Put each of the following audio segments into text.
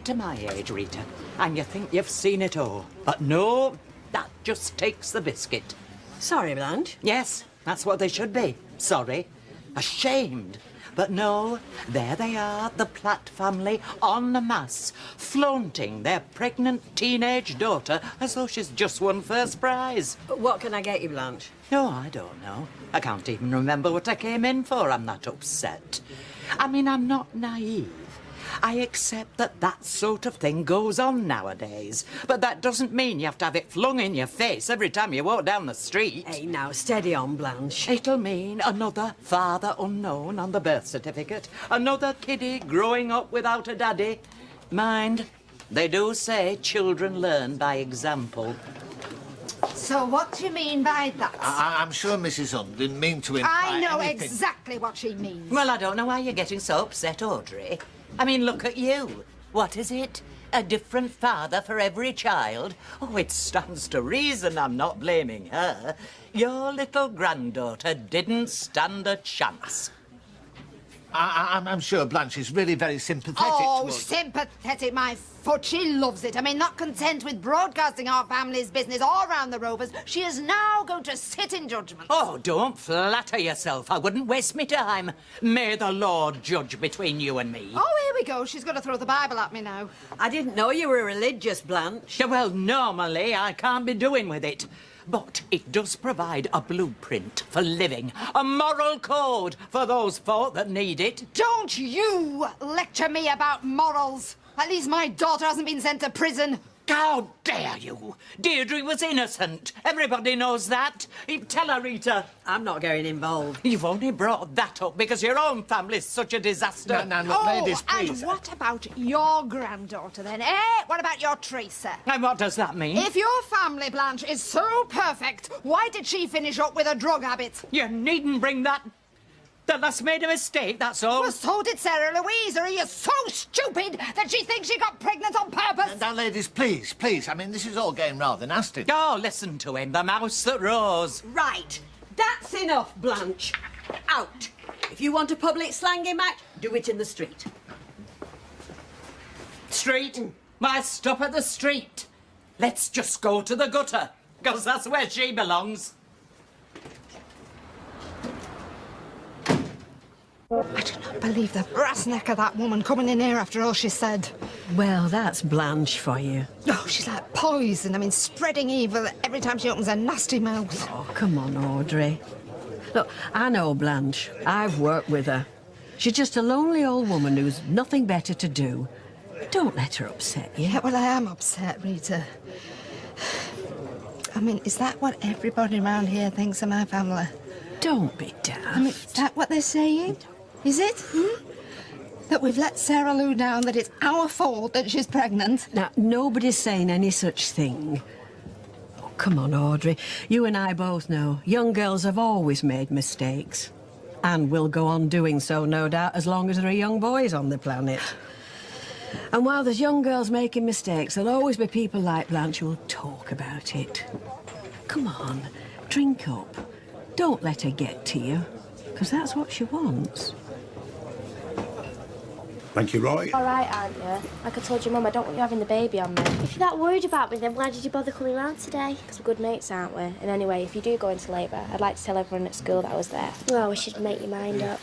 to my age, Rita, and you think you've seen it all. But no, that just takes the biscuit. Sorry, Blanche. Yes, that's what they should be. Sorry. Ashamed. But no, there they are, the Platt family, en masse, flaunting their pregnant teenage daughter as though she's just won first prize. What can I get you, Blanche? No, I don't know. I can't even remember what I came in for. I'm that upset. I mean, I'm not naive. I accept that that sort of thing goes on nowadays. But that doesn't mean you have to have it flung in your face every time you walk down the street. Hey, now, steady on, Blanche. It'll mean another father unknown on the birth certificate. Another kiddie growing up without a daddy. Mind, they do say children learn by example. So what do you mean by that? I'm sure Mrs. Hunt didn't mean to imply I know anything. exactly what she means. Well, I don't know why you're getting so upset, Audrey. I mean, look at you. What is it? A different father for every child? Oh, it stands to reason I'm not blaming her. Your little granddaughter didn't stand a chance. I'm sure Blanche is really very sympathetic Oh, to us. sympathetic, my foot. She loves it. I mean, not content with broadcasting our family's business all round the Rovers, she is now going to sit in judgment. Oh, don't flatter yourself. I wouldn't waste me time. May the Lord judge between you and me. Oh, here we go. She's going to throw the Bible at me now. I didn't know you were religious, Blanche. Yeah, well, normally I can't be doing with it. But it does provide a blueprint for living, a moral code for those folk that need it. Don't you lecture me about morals. At least my daughter hasn't been sent to prison. How dare you? Deirdre was innocent. Everybody knows that. Tell her, Rita. I'm not getting involved. You've only brought that up because your own family's such a disaster. Now, look, ladies, please. And what about your granddaughter then, eh? What about your Teresa? And what does that mean? If your family, Blanche, is so perfect, why did she finish up with a drug habit? You needn't bring that. The lass made a mistake, that's all. Well, so did Sarah Louise, or are you so stupid that she thinks she got pregnant on purpose? Now, ladies, please. I mean, this is all getting rather nasty. Oh, listen to him, the mouse that rose. Right. That's enough, Blanche. Out. If you want a public slanging match, do it in the street. Street? Why, stop at the street. Let's just go to the gutter, because that's where she belongs. I do not believe the brass neck of that woman coming in here after all she said. Well, that's Blanche for you. Oh, she's like poison. I mean, spreading evil every time she opens her nasty mouth. Oh, come on, Audrey. Look, I know Blanche. I've worked with her. She's just a lonely old woman who's nothing better to do. Don't let her upset you. Yeah, well, I am upset, Rita. I mean, is that what everybody around here thinks of my family? Don't be daft. I mean, is that what they're saying? Is it? That we've let Sarah Lou down, that it's our fault that she's pregnant? Now, nobody's saying any such thing. Oh, come on, Audrey. You and I both know young girls have always made mistakes. And will go on doing so, no doubt, as long as there are young boys on the planet. And while there's young girls making mistakes, there'll always be people like Blanche who'll talk about it. Come on, drink up. Don't let her get to you, because that's what she wants. Thank you, Roy. All right, aren't you? Like I told your mum, I don't want you having the baby on me. If you're that worried about me, then why did you bother coming round today? Because we're good mates, aren't we? And anyway, if you do go into labour, I'd like to tell everyone at school that I was there. Well, we should make your mind up.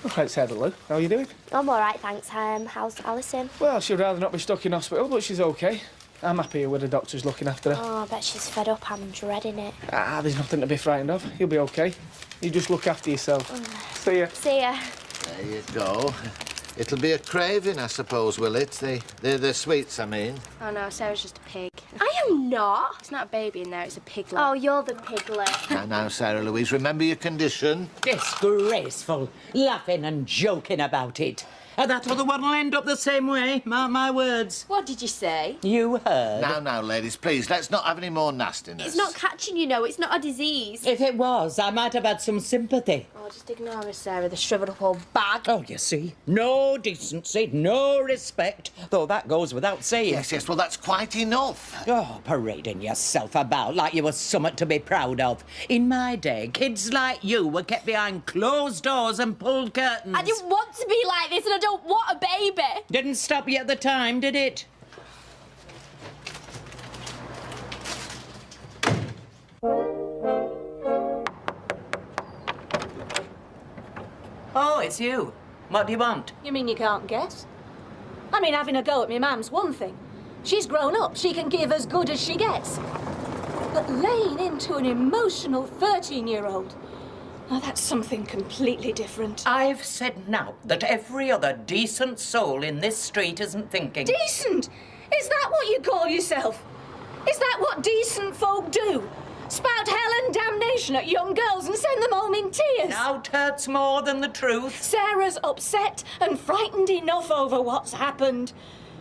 All right, Sarah Lou. How are you doing? I'm all right, thanks. How's Alison? Well, she'd rather not be stuck in hospital, but she's OK. I'm happy here with the doctors looking after her. Oh, I bet she's fed up. I'm dreading it. There's nothing to be frightened of. You'll be OK. You just look after yourself. See ya. See ya. There you go. It'll be a craving, I suppose, will it? They're the sweets, I mean. Oh, no, Sarah's just a pig. I am not. It's not a baby in there, it's a piglet. Oh, you're the piglet. Now, Sarah Louise, remember your condition. Disgraceful. Laughing and joking about it. That other one will end up the same way, mark my words. What did you say? You heard. Now, ladies, please, let's not have any more nastiness. It's not catching, you know. It's not a disease. If it was, I might have had some sympathy. Oh, just ignore her, Sarah, the shriveled up old bag. Oh, you see, no decency, no respect, though that goes without saying. Yes, well, that's quite enough. Oh, parading yourself about like you were something to be proud of. In my day, kids like you were kept behind closed doors and pulled curtains. I didn't want to be like this, and I don't want a baby. Didn't stop you at the time, did it? Oh, it's you. What do you want? You mean you can't guess? I mean, having a go at me mum's one thing. She's grown up, she can give as good as she gets. But laying into an emotional 13-year-old, now that's something completely different. I've said now that every other decent soul in this street isn't thinking. Decent? Is that what you call yourself? Is that what decent folk do? Spout hell and damnation at young girls and send them home in tears? Now hurts more than the truth. Sarah's upset and frightened enough over what's happened.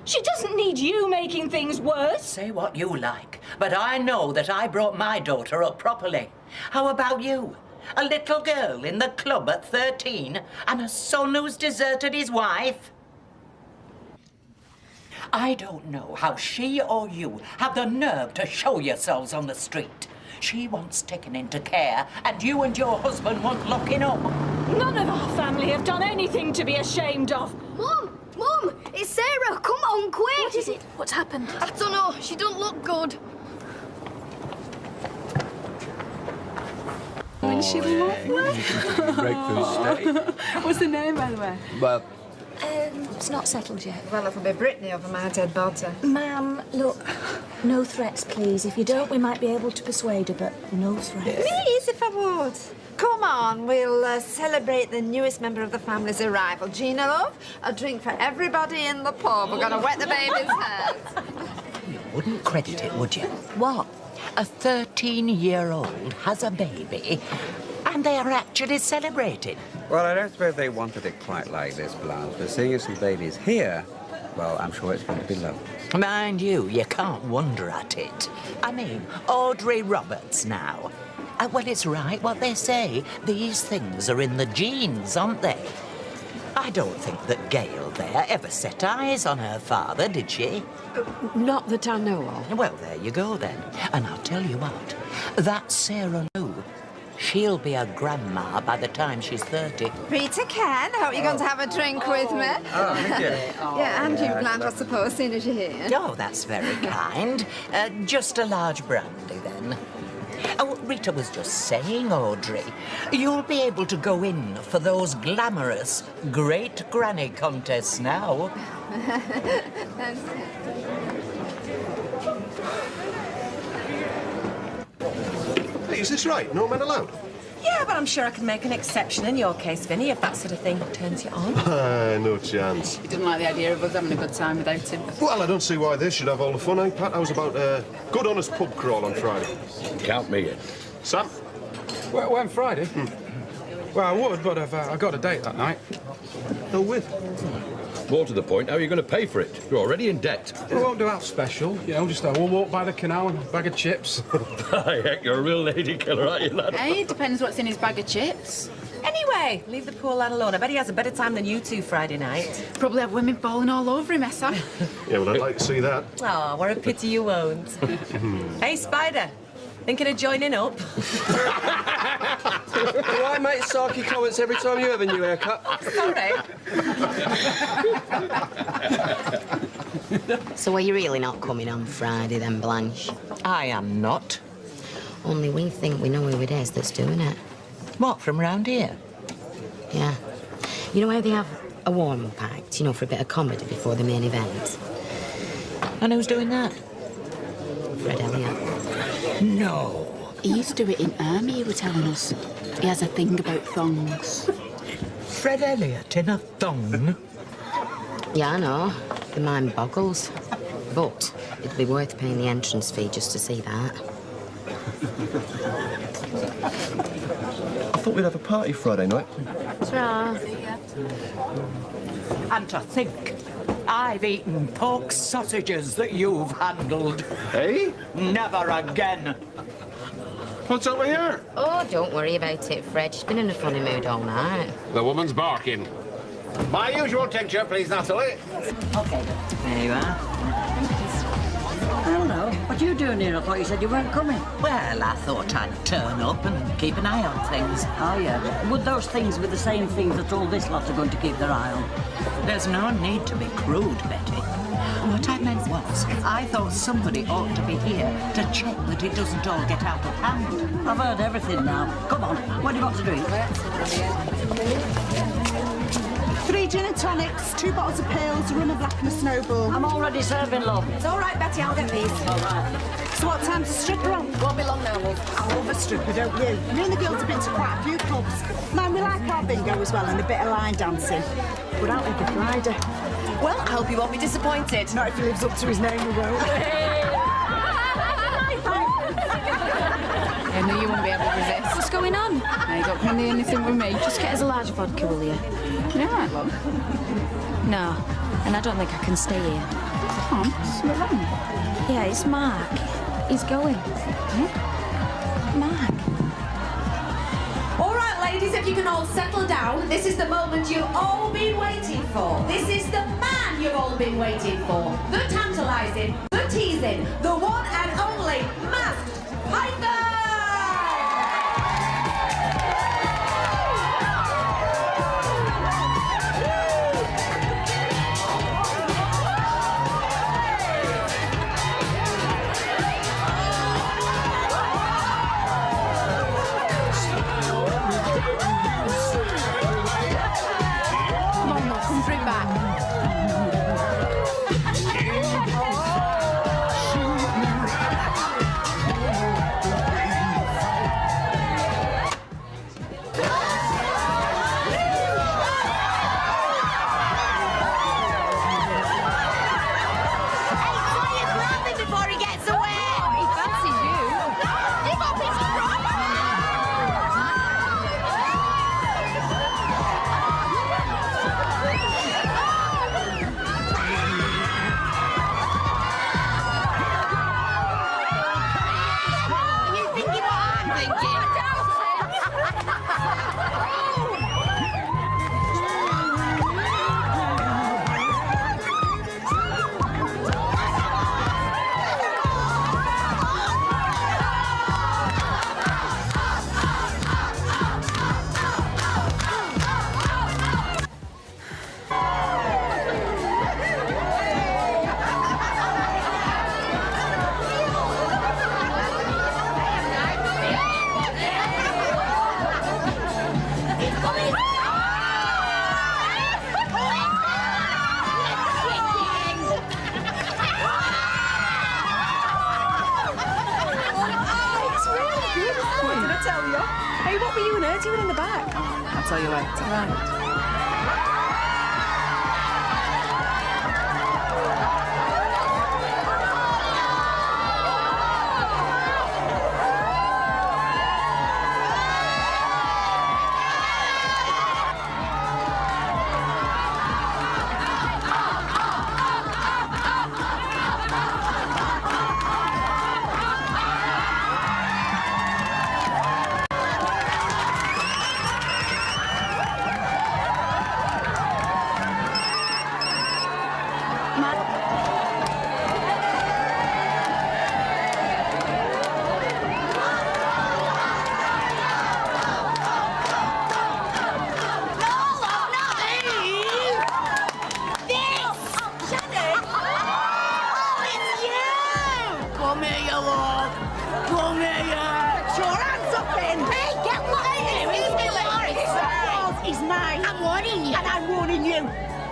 She doesn't need you making things worse. Say what you like, but I know that I brought my daughter up properly. How about you? A little girl in the club at 13 and a son who's deserted his wife? I don't know how she or you have the nerve to show yourselves on the street. She wants taken into care, and you and your husband want locking up. None of our family have done anything to be ashamed of. Mum! Mum! It's Sarah! Come on, quick! What is it? What's happened? I don't know. She don't look good. Isn't she lovely? Breakfast, What's the name, by the way? Well, It's not settled yet. Well, it'll be Brittany over my dead body. Ma'am, look, no threats, please. If you don't, we might be able to persuade her, but no threats. Please, if I would. Come on, we'll celebrate the newest member of the family's arrival. Gina, love, a drink for everybody in the pub. We're going to wet the baby's head. You wouldn't credit it, would you? What? A 13-year-old has a baby, and they are actually celebrating. well, I don't suppose they wanted it quite like this, Blanche, but seeing as some babies here, well, I'm sure it's going to be lovely. Mind you can't wonder at it. I mean, Audrey Roberts now. Well, it's right what they say. These things are in the genes, aren't they? I don't think that Gail there ever set eyes on her father, did she? Not that I know of. Well, there you go, then. And I'll tell you what, that Sarah Lou, she'll be a grandma by the time she's 30. Rita, Ken, I hope you're going to have a drink with me. Oh, thank you. Yeah, and you, Blanche, I suppose, seeing as you're here. Oh, that's very kind. Just a large brandy, then. Oh, Rita was just saying, Audrey, you'll be able to go in for those glamorous great granny contests now. Hey, is this right? No men allowed? Yeah, but I'm sure I can make an exception in your case, Vinny, if that sort of thing turns you on. No chance. He didn't like the idea of us having a good time without him. Well, I don't see why they should have all the fun, eh, Pat? I was about a good, honest pub crawl on Friday. Count me in. Sam? When Friday? Well, I would, but I've got a date that night. Who with? More to the point, how are you going to pay for it? You're already in debt. We won't do out special. You know, just we'll walk by the canal and a bag of chips. By heck, you're a real lady killer, aren't you, lad? Hey, it depends what's in his bag of chips. Anyway, leave the poor lad alone. I bet he has a better time than you two Friday night. Probably have women falling all over him, Essa. Yeah, well, I'd like to see that. Oh, what a pity you won't. Hey, Spider, thinking of joining up? Why make sarky comments every time you have a new haircut? Sorry. So are you really not coming on Friday then, Blanche? I am not. Only we think we know who it is that's doing it. What, from round here? Yeah. You know how they have a warm-up act, you know, for a bit of comedy before the main event? And who's doing that? Fred Elliott. No. He used to do it in army, he was telling us. He has a thing about thongs. Fred Elliott in a thong? Yeah, I know. The mind boggles. But it'd be worth paying the entrance fee just to see that. I thought we'd have a party Friday night. Ta-ra. And to think, I've eaten pork sausages that you've handled. Hey? Never again. What's up with her? Oh, don't worry about it, Fred. She's been in a funny mood all night. The woman's barking. My usual tincture, please, Natalie. OK. There you are. I don't know. What What are you doing here? I thought you said you weren't coming. Well, I thought I'd turn up and keep an eye on things. Oh, yeah. Would those things be the same things that all this lot are going to keep their eye on? There's no need to be crude, Betty. What I meant was, I thought somebody ought to be here to check that it doesn't all get out of hand. I've heard everything now. Come on, what do you want to drink? 3 gin and tonics, 2 bottles of pills, a rum of black and a snowball. I'm already serving, love. It's all right, Betty, I'll get these. All right. So what time's the stripper on? Won't be long now, love. I love a stripper, don't you? Me and the girls have been to quite a few clubs. Man, we like our bingo as well and a bit of line dancing. We're out every Friday. Well, I hope you won't be disappointed. Not if he lives up to his name, we won't. I knew you wouldn't be able to resist. What's going on? Now, you don't come near anything with me. Just get us a large vodka, will you? You all right, love? No, and I don't think I can stay here. Come on, what's wrong? Yeah, it's Mark. He's going. Mark. All right, ladies, if you can all settle down. This is the moment you've all been waiting for. This is the man you've all been waiting for. The tantalising, the teasing, the one and only Masked Python! Hey, what were you and her doing in the back? I'll tell you later. Right.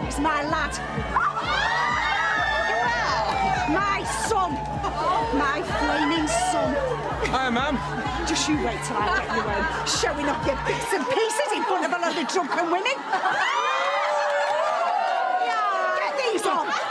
It's my lad. My son. My flaming son. Hiya, ma'am. Just you wait till I get you home, showing off your bits and pieces in front of a load of drunken women. Get these on.